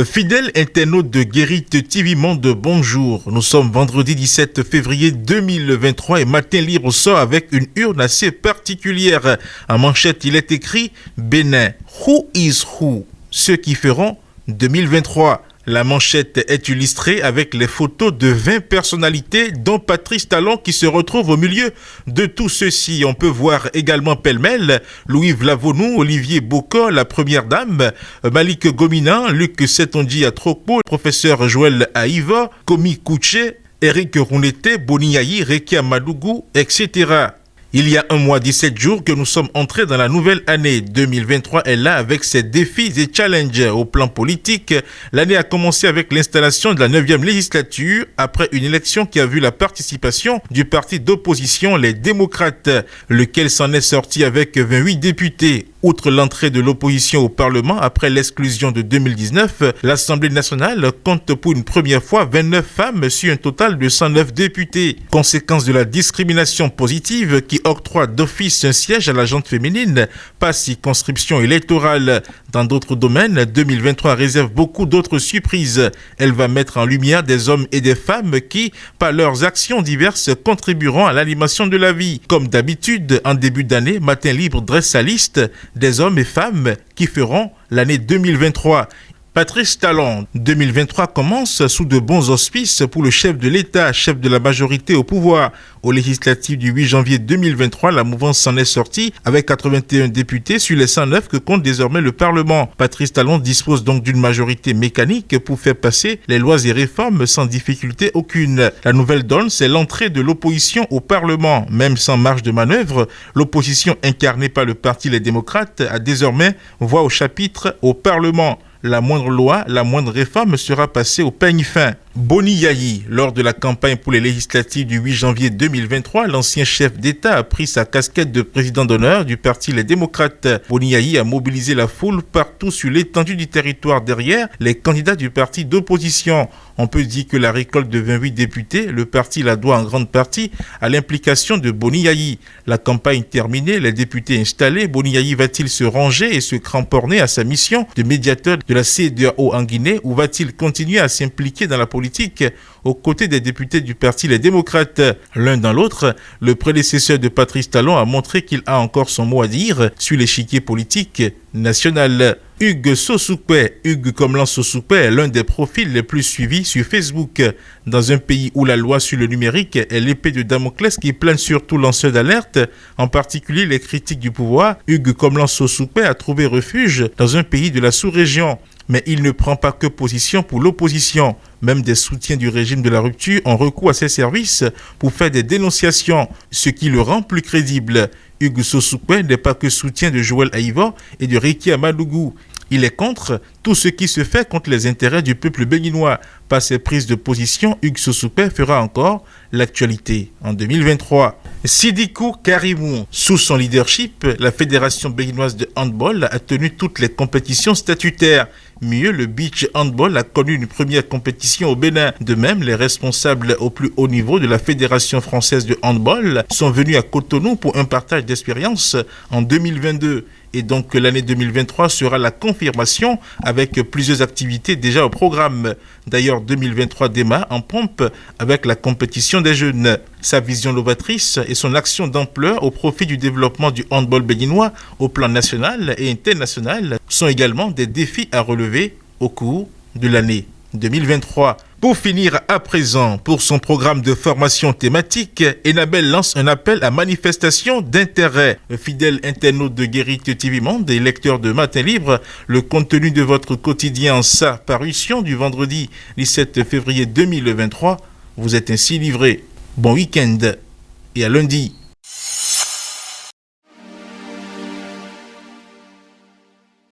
Fidèles internautes de Guérite TV Monde, bonjour. Nous sommes vendredi 17 février 2023 et Matin Libre sort avec une urne assez particulière. En manchette, il est écrit « Bénin, who is who ?» Ceux qui feront 2023. La manchette est illustrée avec les photos de 20 personnalités, dont Patrice Talon qui se retrouve au milieu de tout ceci. On peut voir également pêle-mêle Louis Vlavonou, Olivier Bocor, la première dame, Malik Gomina, Luc Setonji Atrokpo, professeur Joël Aïva, Komi Kouché, Eric Rounete, Boni Yayi, Rekia Madougou, etc. Il y a un mois, 17 jours, que nous sommes entrés dans la nouvelle année. 2023 est là avec ses défis et challenges. Au plan politique, l'année a commencé avec l'installation de la 9e législature après une élection qui a vu la participation du parti d'opposition, les démocrates, lequel s'en est sorti avec 28 députés. Outre l'entrée de l'opposition au Parlement après l'exclusion de 2019, l'Assemblée nationale compte pour une première fois 29 femmes sur un total de 109 députés. Conséquence de la discrimination positive qui octroie d'office un siège à la gente féminine, pas circonscription électorale. Dans d'autres domaines, 2023 réserve beaucoup d'autres surprises. Elle va mettre en lumière des hommes et des femmes qui, par leurs actions diverses, contribueront à l'animation de la vie. Comme d'habitude, en début d'année, Matin Libre dresse sa liste des hommes et femmes qui feront l'année 2023. Patrice Talon, 2023 commence sous de bons auspices pour le chef de l'État, chef de la majorité au pouvoir. Aux législatives du 8 janvier 2023, la mouvance s'en est sortie avec 81 députés sur les 109 que compte désormais le Parlement. Patrice Talon dispose donc d'une majorité mécanique pour faire passer les lois et réformes sans difficulté aucune. La nouvelle donne, c'est l'entrée de l'opposition au Parlement. Même sans marge de manœuvre, l'opposition incarnée par le parti Les Démocrates a désormais voix au chapitre au Parlement. La moindre loi, la moindre réforme sera passée au peigne fin. Boni Yayi, lors de la campagne pour les législatives du 8 janvier 2023, l'ancien chef d'État a pris sa casquette de président d'honneur du parti Les Démocrates. Boni Yayi a mobilisé la foule partout sur l'étendue du territoire derrière les candidats du parti d'opposition. On peut dire que la récolte de 28 députés, le parti la doit en grande partie à l'implication de Boni Yayi. La campagne terminée, les députés installés, Boni Yayi va-t-il se ranger et se cramponner à sa mission de médiateur de la CEDEAO en Guinée ou va-t-il continuer à s'impliquer dans la politique aux côtés des députés du parti Les Démocrates? L'un dans l'autre, le prédécesseur de Patrice Talon a montré qu'il a encore son mot à dire sur l'échiquier politique national. Hugues Sossoukwe, Hugues Komlan Sossoukwe est l'un des profils les plus suivis sur Facebook. Dans un pays où la loi sur le numérique est l'épée de Damoclès qui plane sur tout lanceur d'alerte, en particulier les critiques du pouvoir, Hugues Komlan Sossoukwe a trouvé refuge dans un pays de la sous-région. Mais il ne prend pas que position pour l'opposition. Même des soutiens du régime de la rupture ont recours à ses services pour faire des dénonciations, ce qui le rend plus crédible. Hugues Sossoukwe n'est pas que soutien de Joël Aïva et de Rekia Madougou. Il est contre tout ce qui se fait contre les intérêts du peuple béninois. Par ses prises de position, Hugues Sossoukwe fera encore l'actualité en 2023. Sidikou Karimou, sous son leadership, la Fédération béninoise de handball a tenu toutes les compétitions statutaires. Mieux, le beach handball a connu une première compétition au Bénin. De même, les responsables au plus haut niveau de la Fédération française de handball sont venus à Cotonou pour un partage d'expérience en 2022. Et donc l'année 2023 sera la confirmation avec plusieurs activités déjà au programme. D'ailleurs, 2023 démarre en pompe avec la compétition des jeunes. Sa vision novatrice et son action d'ampleur au profit du développement du handball béninois au plan national et international sont également des défis à relever au cours de l'année 2023. Pour finir à présent, pour son programme de formation thématique, Enabel lance un appel à manifestation d'intérêt. Fidèle internaute de Guérite TV Monde et lecteur de Matin Libre, le contenu de votre quotidien en sa parution du vendredi 17 février 2023 vous est ainsi livré. Bon week-end et à lundi.